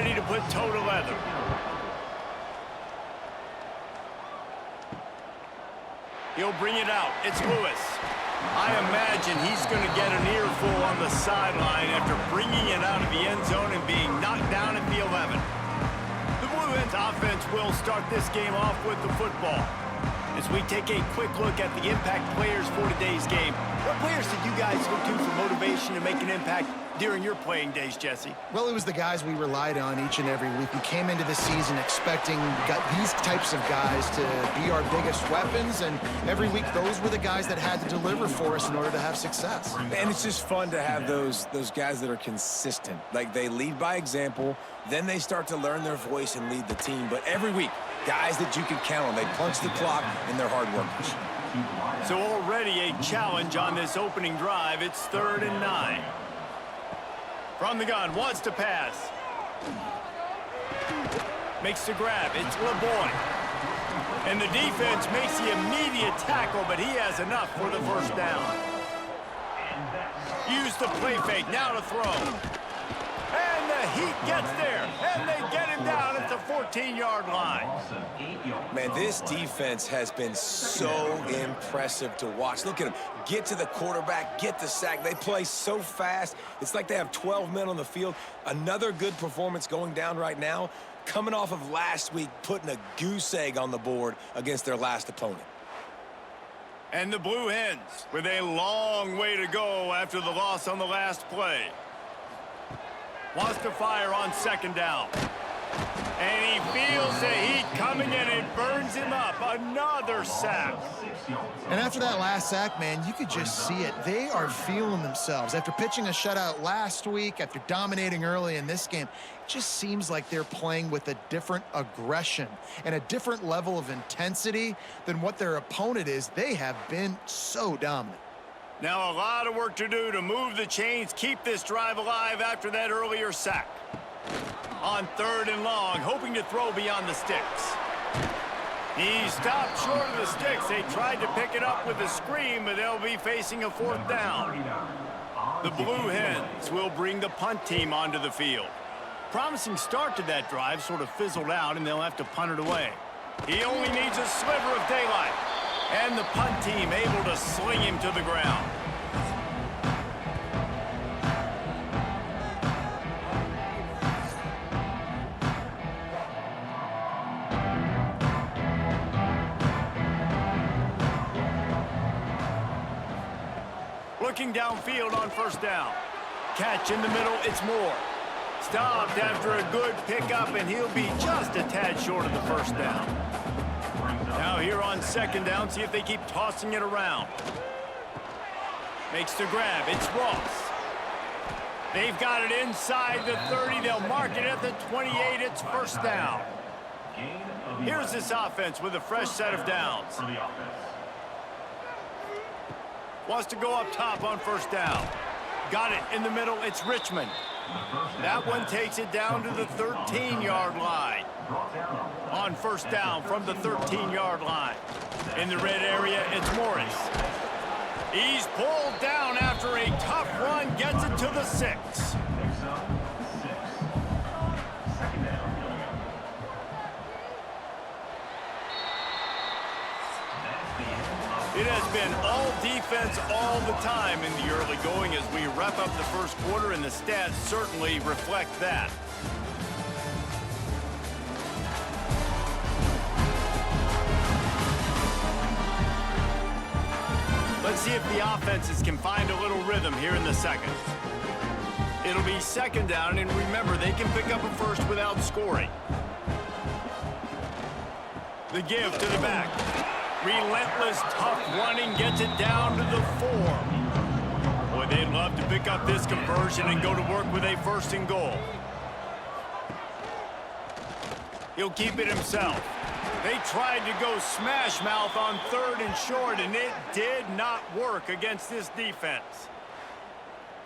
ready to put toe to leather. He'll bring it out. It's Lewis. I imagine he's going to get an earful on the sideline after bringing it out of the end zone and being knocked down at the 11. The Blue Hens offense will start this game off with the football. As we take a quick look at the impact players for today's game, what players did you guys look to for motivation to make an impact during your playing days, Jesse? Well, it was the guys we relied on each and every week. We came into the season expecting these types of guys to be our biggest weapons, and every week those were the guys that had to deliver for us in order to have success. And it's just fun to have those guys that are consistent. Like, they lead by example, then they start to learn their voice and lead the team. But every week, guys that you can count on. They punch the clock, and they're hard workers. So already a challenge on this opening drive. It's 3rd and 9. From the gun, wants to pass. Makes the grab. It's LeBoy. And the defense makes the immediate tackle, but he has enough for the first down. Use the play fake. Now to throw. And the Heat gets there, and they get him down at the 14-yard line. Man, this defense has been so impressive to watch. Look at them. Get to the quarterback, get the sack. They play so fast. It's like they have 12 men on the field. Another good performance going down right now, coming off of last week, putting a goose egg on the board against their last opponent. And the Blue Hens with a long way to go after the loss on the last play. Wants to fire on 2nd down. And he feels the heat coming and it burns him up. Another sack. And after that last sack, man, you could just see it. They are feeling themselves. After pitching a shutout last week, after dominating early in this game, it just seems like they're playing with a different aggression and a different level of intensity than what their opponent is. They have been so dominant. Now a lot of work to do to move the chains, keep this drive alive after that earlier sack. On 3rd and long, hoping to throw beyond the sticks. He stopped short of the sticks. They tried to pick it up with a screen, but they'll be facing a 4th down. The Blue Hens will bring the punt team onto the field. Promising start to that drive sort of fizzled out, and they'll have to punt it away. He only needs a sliver of daylight. And the punt team able to sling him to the ground. Looking downfield on 1st down. Catch in the middle, it's Moore. Stopped after a good pickup, and he'll be just a tad short of the 1st down. Now here on 2nd down, see if they keep tossing it around. Makes the grab. It's Ross. They've got it inside the 30. They'll mark it at the 28. It's 1st down. Here's this offense with a fresh set of downs. Wants to go up top on 1st down. Got it in the middle. It's Richmond. That one takes it down to the 13-yard line. On 1st down from the 13-yard line. In the red area, it's Morris. He's pulled down after a tough run, gets it to the 6. It has been all defense all the time in the early going as we wrap up the 1st quarter, and the stats certainly reflect that. Let's see if the offenses can find a little rhythm here in the 2nd. It'll be 2nd down, and remember, they can pick up a first without scoring. The give to the back. Relentless, tough running gets it down to the 4. Boy, they'd love to pick up this conversion and go to work with a 1st and goal. He'll keep it himself. They tried to go smash mouth on 3rd and short, and it did not work against this defense.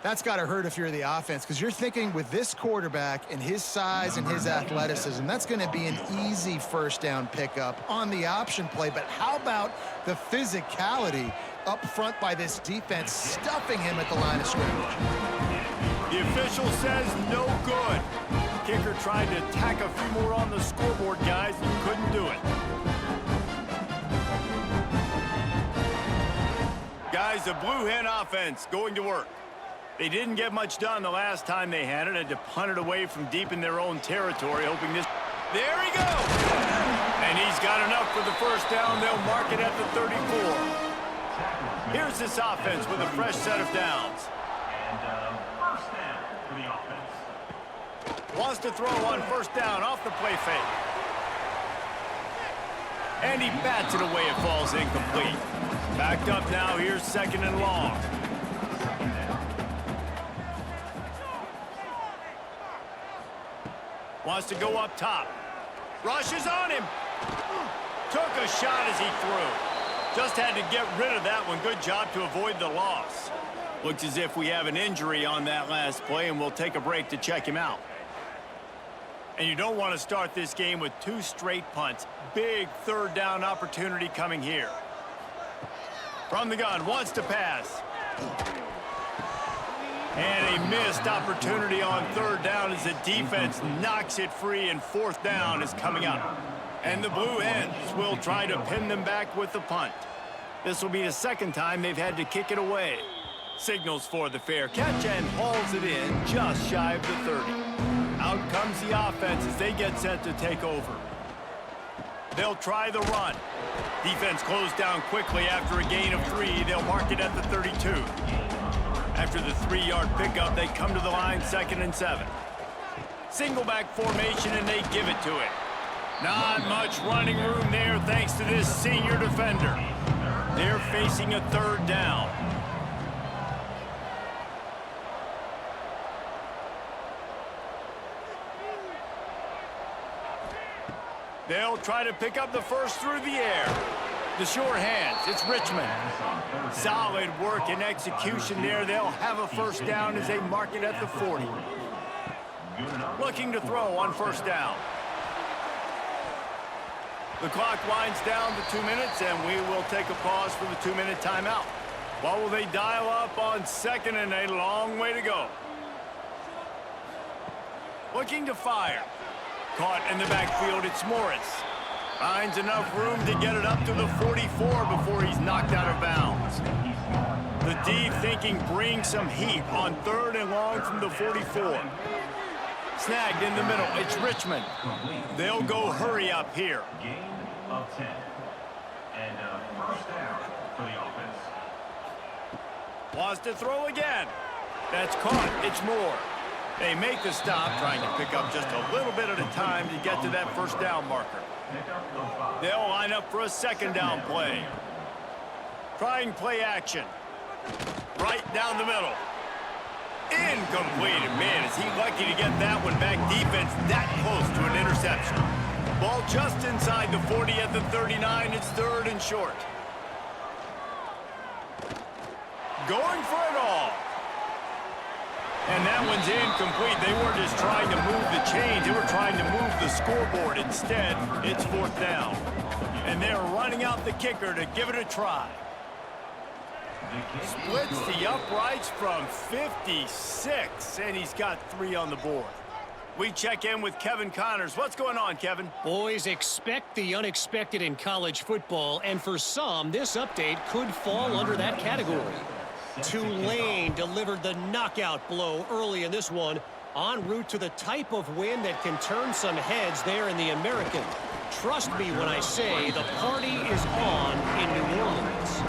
That's got to hurt if you're the offense, because you're thinking with this quarterback and his size and his athleticism, that's going to be an easy 1st down pickup on the option play. But how about the physicality up front by this defense, stuffing him at the line of scrimmage? The official says no good. kicker tried to tack a few more on the scoreboard, guys, and couldn't do it. Guys, the Blue Hen offense going to work. They didn't get much done the last time they had it. Had to punt it away from deep in their own territory, hoping this... There he goes! And he's got enough for the first down. They'll mark it at the 34. Here's this offense with a fresh set of downs. And first down for the offense. Wants to throw on first down off the play fake. And he bats it away. It falls incomplete. Backed up now. Here's second and long. Wants to go up top. Rushes on him. Took a shot as he threw. Just had to get rid of that one. Good job to avoid the loss. Looks as if we have an injury on that last play, and we'll take a break to check him out. And you don't want to start this game with 2 straight punts. Big third down opportunity coming here. From the gun, wants to pass. And a missed opportunity on third down as the defense knocks it free, and fourth down is coming up. And the Blue Hens will try to pin them back with the punt. This will be the second time they've had to kick it away. Signals for the fair catch and hauls it in just shy of the 30. Out comes the offense as they get set to take over. They'll try the run. Defense closed down quickly after a gain of 3. They'll mark it at the 32. After the 3-yard pickup, they come to the line 2nd and 7. Single back formation, and they give it to it. Not much running room there thanks to this senior defender. They're facing a third down. They'll try to pick up the first through the air. The sure hands, it's Richmond. Solid work and execution there. They'll have a first down as they mark it at the 40. Looking to throw on first down. The clock winds down to 2 minutes, and we will take a pause for the 2-minute timeout. What will they dial up on second and a long way to go? Looking to fire. Caught in the backfield, it's Morris. Finds enough room to get it up to the 44 before he's knocked out of bounds. The D thinking bring some heat on third and long from the 44. Snagged in the middle, it's Richmond. They'll go hurry up here. Gain of 10. And first down for the offense. Wants to throw again. That's caught, it's Moore. They make the stop, trying to pick up just a little bit at a time to get to that first down marker. They'll line up for a second down play. Trying play action. Right down the middle. Incomplete. Man, is he lucky to get that one back. Defense that close to an interception. Ball just inside the 40 at the 39. It's third and short. Going for it all. And that one's incomplete. They weren't just trying to move the chains. They were trying to move the scoreboard. Instead, it's fourth down. And they're running out the kicker to give it a try. Splits the uprights from 56, and he's got 3 on the board. We check in with Kevin Connors. What's going on, Kevin? Boys, expect the unexpected in college football, and for some, this update could fall under that category. Tulane delivered the knockout blow early in this one, en route to the type of win that can turn some heads there in the American. Trust me when I say the party is on in New Orleans.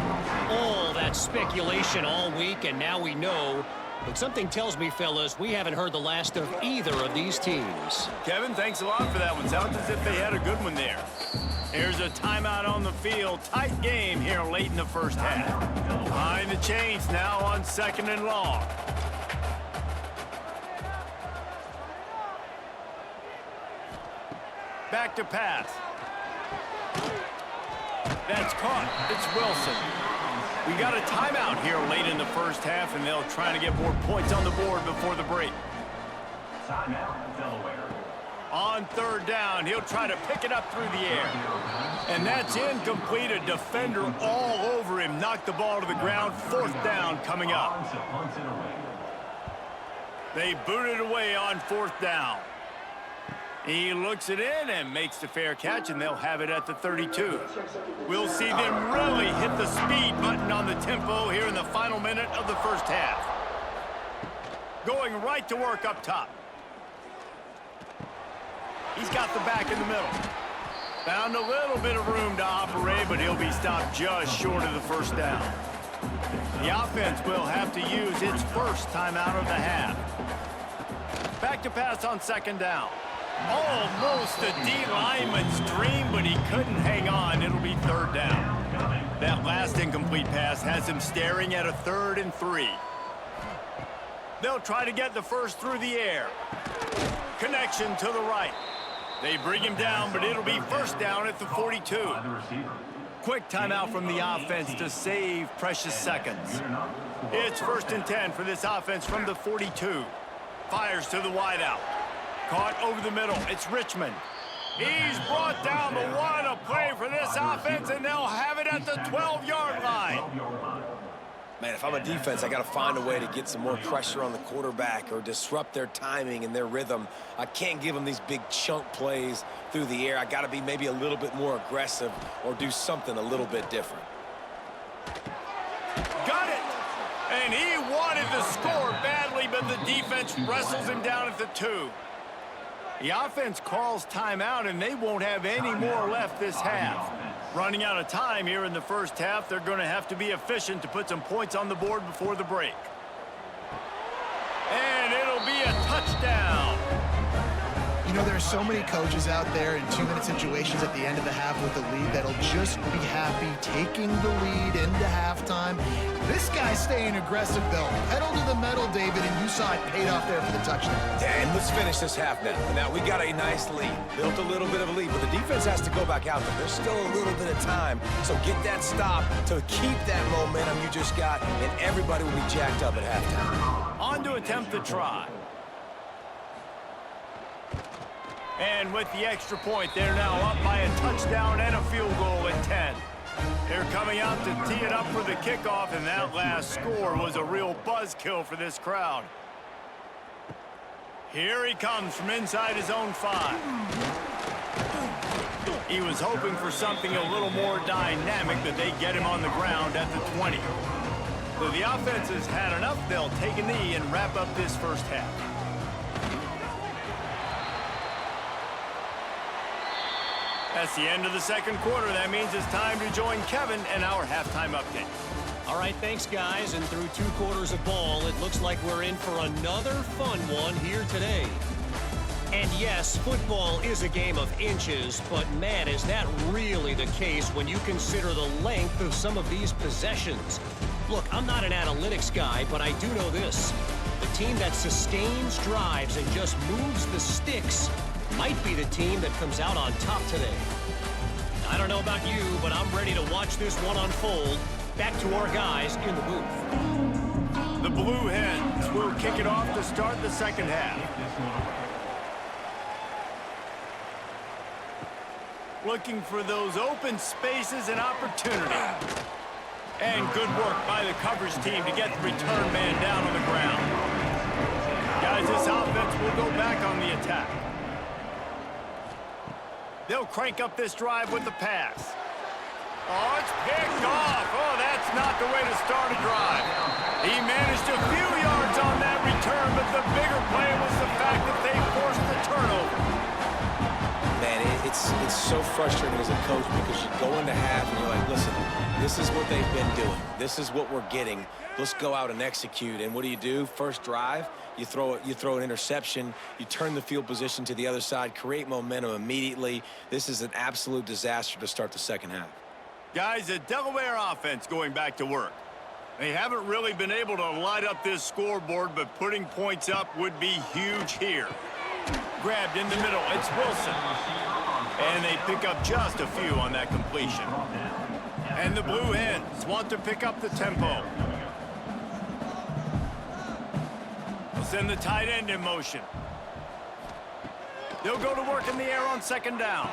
All that speculation all week, and now we know. But something tells me, fellas, we haven't heard the last of either of these teams. Kevin, thanks a lot for that one. Sounds as if they had a good one there. Here's a timeout on the field. Tight game here late in the first half. Behind the chains now on second and long. Back to pass. That's caught. It's Wilson. We got a timeout here late in the first half, and they'll try to get more points on the board before the break. Timeout, Delaware. On third down, he'll try to pick it up through the air. And that's incomplete. A defender all over him. Knocked the ball to the ground. Fourth down coming up. They boot it away on fourth down. He looks it in and makes the fair catch, and they'll have it at the 32. We'll see them really hit the speed button on the tempo here in the final minute of the first half. Going right to work up top. He's got the back in the middle. Found a little bit of room to operate, but he'll be stopped just short of the first down. The offense will have to use its first timeout of the half. Back to pass on second down. Almost a D lineman's dream, but he couldn't hang on. It'll be third down. That last incomplete pass has him staring at a 3rd and 3. They'll try to get the first through the air. Connection to the right. They bring him down, but it'll be first down at the 42. Quick timeout from the offense to save precious seconds. It's 1st and 10 for this offense from the 42. Fires to the wideout. Caught over the middle. It's Richmond. He's brought down the one. A play for this offense, and they'll have it at the 12-yard line. Man, if I'm a defense, I got to find a way to get some more pressure on the quarterback or disrupt their timing and their rhythm. I can't give them these big chunk plays through the air. I got to be maybe a little bit more aggressive or do something a little bit different. Got it! And he wanted the score badly, but the defense wrestles him down at the 2. The offense calls timeout, and they won't have any more left this half. Running out of time here in the first half, they're going to have to be efficient to put some points on the board before the break. And it'll be a touchdown. You know, there are so many coaches out there in 2-minute situations at the end of the half with the lead that'll just be happy taking the lead into halftime. This guy's staying aggressive, though. Pedal to the metal, David, and you saw it paid off there for the touchdown. And let's finish this half now. Now, we got a nice lead. Built a little bit of a lead, but the defense has to go back out there. There's still a little bit of time. So get that stop to keep that momentum you just got, and everybody will be jacked up at halftime. On to attempt the try. And with the extra point, they're now up by a touchdown and a field goal at 10. They're coming out to tee it up for the kickoff, and that last score was a real buzzkill for this crowd. Here he comes from inside his own 5. He was hoping for something a little more dynamic, but they get him on the ground at the 20. So the offense has had enough. They'll take a knee and wrap up this first half. That's the end of the second quarter. That means it's time to join Kevin and our halftime update. All right, thanks, guys. And through 2 quarters of ball, it looks like we're in for another fun one here today. And yes, football is a game of inches, but man, is that really the case when you consider the length of some of these possessions. Look, I'm not an analytics guy, but I do know this. The team that sustains drives and just moves the sticks might be the team that comes out on top today. I don't know about you, but I'm ready to watch this one unfold. Back to our guys in the booth. The Blue Hens will kick it off to start the second half. Looking for those open spaces and opportunity. And good work by the coverage team to get the return man down on the ground. Guys, this offense will go back on the attack. They'll crank up this drive with the pass. Oh, it's picked off. Oh, that's not the way to start a drive. He managed a few yards on that return, but the bigger play was the fact that they forced the turnover. Man, it's so frustrating as a coach because you go into half and you're like, listen, this is what they've been doing. This is what we're getting. Let's go out and execute. And what do? First drive, you throw an interception, you turn the field position to the other side, create momentum immediately. This is an absolute disaster to start the second half. Guys, the Delaware offense going back to work. They haven't really been able to light up this scoreboard, but putting points up would be huge here. Grabbed in the middle, it's Wilson. And they pick up just a few on that completion. And the Blue Hens want to pick up the tempo. They'll send the tight end in motion. They'll go to work in the air on second down.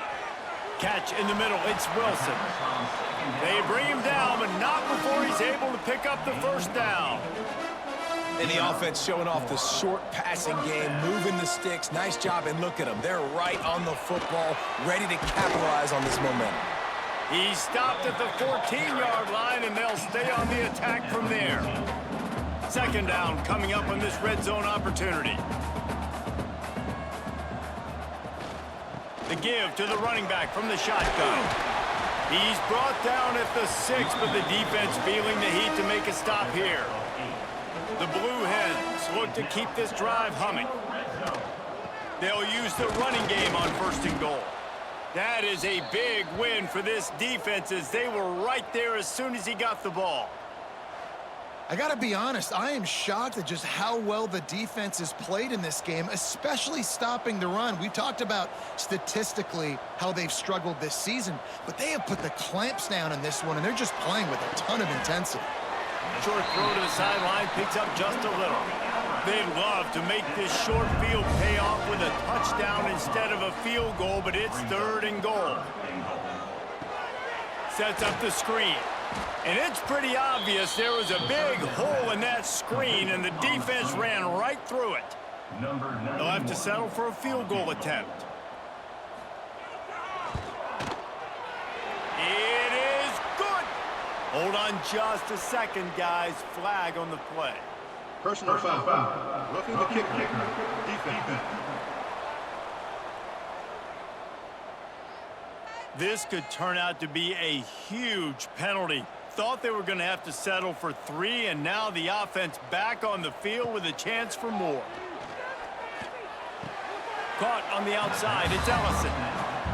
Catch in the middle, it's Wilson. They bring him down, but not before he's able to pick up the first down. And the offense showing off the short passing game, moving the sticks. Nice job, and look at them. They're right on the football, ready to capitalize on this momentum. He stopped at the 14-yard line, and they'll stay on the attack from there. Second down coming up on this red zone opportunity. The give to the running back from the shotgun. He's brought down at the 6, but the defense feeling the heat to make a stop here. The Blue Hens look to keep this drive humming. They'll use the running game on 1st and goal. That is a big win for this defense, as they were right there as soon as he got the ball. I got to be honest, I am shocked at just how well the defense has played in this game, especially stopping the run. We talked about statistically how they've struggled this season, but they have put the clamps down in this one, and they're just playing with a ton of intensity. Short throw to the sideline, picks up just a little. They'd love to make this short field pay off with a touchdown instead of a field goal, but it's 3rd and goal. Sets up the screen. And it's pretty obvious there was a big hole in that screen, and the defense ran right through it. They'll have to settle for a field goal attempt. It is good. Hold on just a second, guys. Flag on the play. Personal foul. Roughing the kicker. Defense. This could turn out to be a huge penalty. Thought they were going to have to settle for 3, and now the offense back on the field with a chance for more. Caught on the outside, it's Ellison.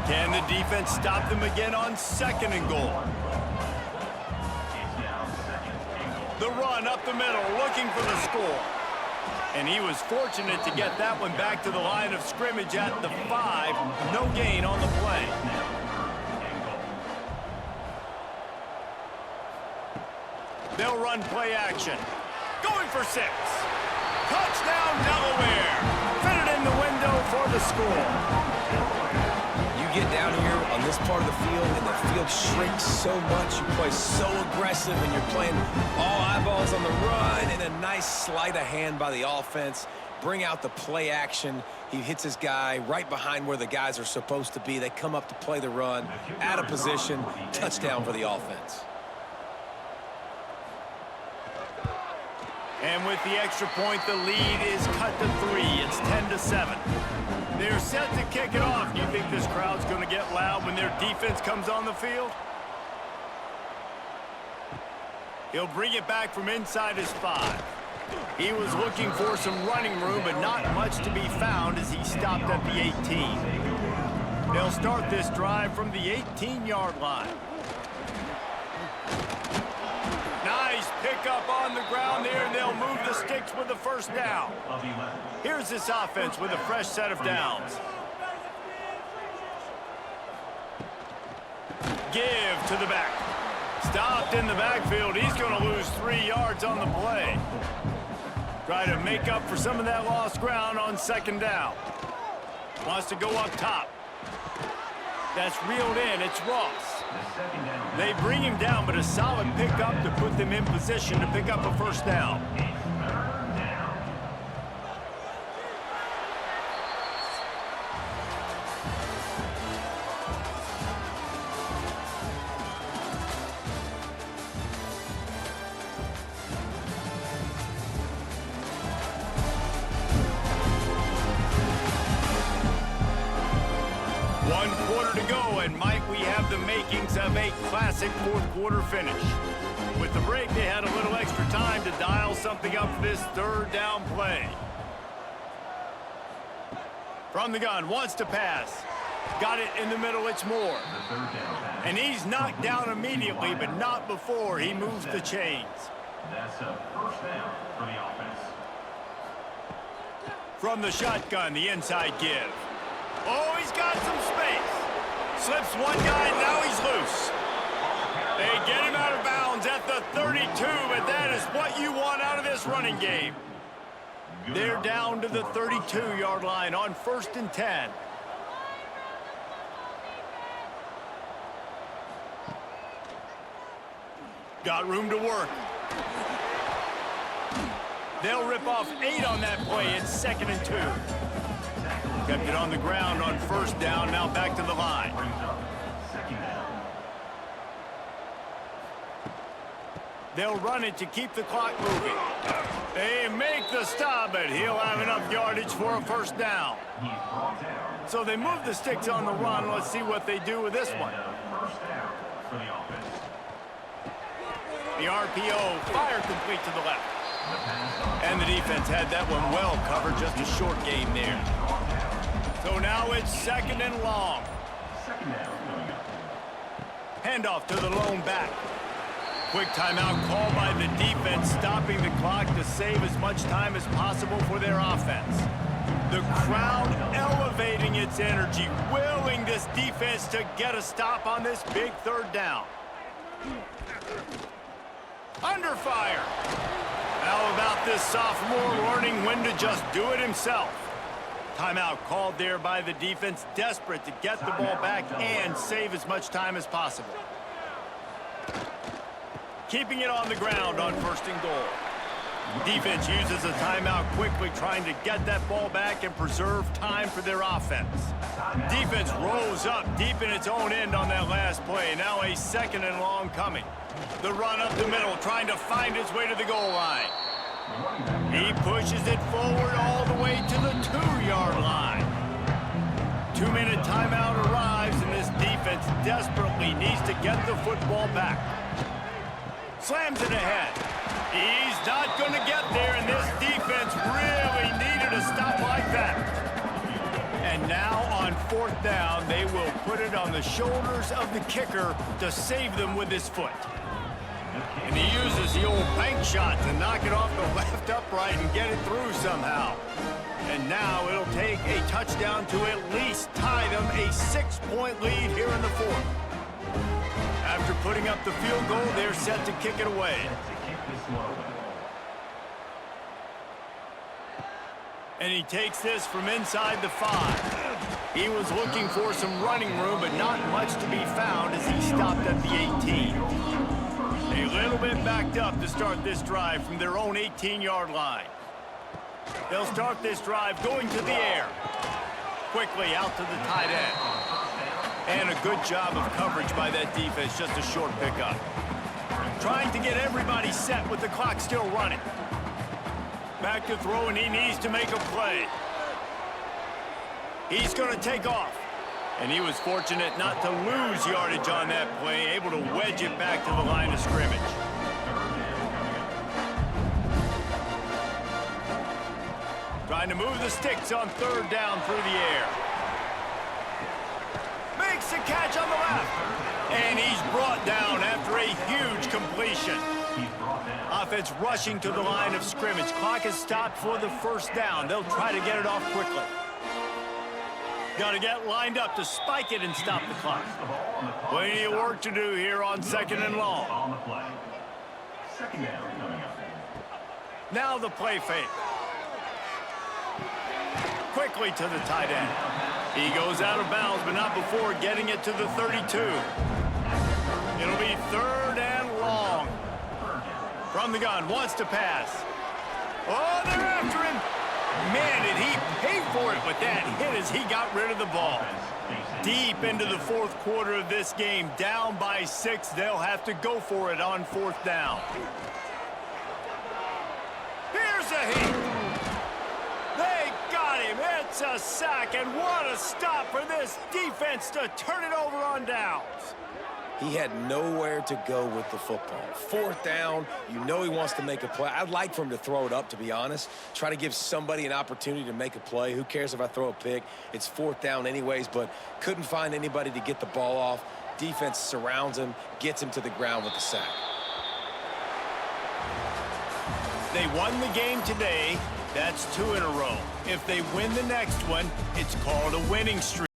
Can the defense stop them again on 2nd and goal? The run up the middle, looking for the score. And he was fortunate to get that one back to the line of scrimmage at the 5. No gain on the play. They'll run play action. Going for 6. Touchdown, Delaware. Fit it in the window for the score. You get down here on this part of the field, and the field shrinks so much. You play so aggressive, and you're playing all eyeballs on the run, and a nice sleight of hand by the offense. Bring out the play action. He hits his guy right behind where the guys are supposed to be. They come up to play the run, out of position, touchdown for the offense. And with the extra point, the lead is cut to 3. It's 10-7. They're set to kick it off. Do you think this crowd's going to get loud when their defense comes on the field? He'll bring it back from inside his 5. He was looking for some running room, but not much to be found as he stopped at the 18. They'll start this drive from the 18-yard line. Nice pickup on the ground there, and they'll move the sticks with the 1st down. Here's this offense with a fresh set of downs. Give to the back. Stopped in the backfield. He's going to lose 3 yards on the play. Try to make up for some of that lost ground on 2nd down. Wants to go up top. That's reeled in. It's Ross. They bring him down, but a solid pickup to put them in position to pick up a 1st down. One quarter to go, and might we have the makings of a classic 4th quarter finish. With the break, they had a little extra time to dial something up for this 3rd down play. From the gun, wants to pass. Got it in the middle, it's Moore. And he's knocked down immediately, but not before he moves the chains. That's a 1st down for the offense. From the shotgun, the inside give. Oh, he's got some space. Slips one guy, now he's loose. They get him out of bounds at the 32, but that is what you want out of this running game. They're down to the 32-yard line on 1st and 10. Got room to work. They'll rip off 8 on that play. It's 2nd and 2. Kept it on the ground on 1st down. Now back to the line. They'll run it to keep the clock moving. They make the stop, but he'll have enough yardage for a 1st down. So they move the sticks on the run. Let's see what they do with this one. The RPO, fire complete to the left. And the defense had that one well covered, just a short gain there. So now it's 2nd and long. Handoff to the lone back. Quick timeout called by the defense, stopping the clock to save as much time as possible for their offense. The crowd elevating its energy, willing this defense to get a stop on this big 3rd down. Under fire. How about this sophomore learning when to just do it himself? Timeout called there by the defense, desperate to get the ball back and save as much time as possible. Keeping it on the ground on 1st and goal. Defense uses a timeout quickly, trying to get that ball back and preserve time for their offense. Defense rose up deep in its own end on that last play. Now a 2nd and long coming. The run up the middle, trying to find his way to the goal line. He pushes it forward all the way to the 2-yard line. 2-minute timeout arrives, and this defense desperately needs to get the football back. Slams it ahead. He's not going to get there, and this defense really needed a stop like that. And now on 4th down, they will put it on the shoulders of the kicker to save them with his foot. And he uses the old bank shot to knock it off the left upright and get it through somehow. And now it'll take a touchdown to at least tie them a 6-point lead here in the 4th. After putting up the field goal, they're set to kick it away. And he takes this from inside the 5. He was looking for some running room, but not much to be found as he stopped at the 18. A little bit backed up to start this drive from their own 18-yard line. They'll start this drive going to the air. Quickly out to the tight end. And a good job of coverage by that defense, just a short pickup. Trying to get everybody set with the clock still running. Back to throw, and he needs to make a play. He's going to take off. And he was fortunate not to lose yardage on that play, able to wedge it back to the line of scrimmage. Trying to move the sticks on 3rd down through the air. Makes the catch on the left. And he's brought down after a huge completion. Offense rushing to the line of scrimmage. Clock is stopped for the 1st down. They'll try to get it off quickly. Got to get lined up to spike it and stop the clock. Plenty of work to do here on 2nd and long. Now the play fake. Quickly to the tight end. He goes out of bounds, but not before getting it to the 32. It'll be 3rd and long. From the gun, wants to pass. Oh, they're after him. Man, did he pay for it with that hit as he got rid of the ball. Deep into the 4th quarter of this game, down by 6. They'll have to go for it on 4th down. Here's a hit. They got him. It's a sack, and what a stop for this defense to turn it over on downs. He had nowhere to go with the football. 4th down, you know he wants to make a play. I'd like for him to throw it up, to be honest. Try to give somebody an opportunity to make a play. Who cares if I throw a pick? It's 4th down anyways, but couldn't find anybody to get the ball off. Defense surrounds him, gets him to the ground with the sack. They won the game today. That's 2 in a row. If they win the next one, it's called a winning streak.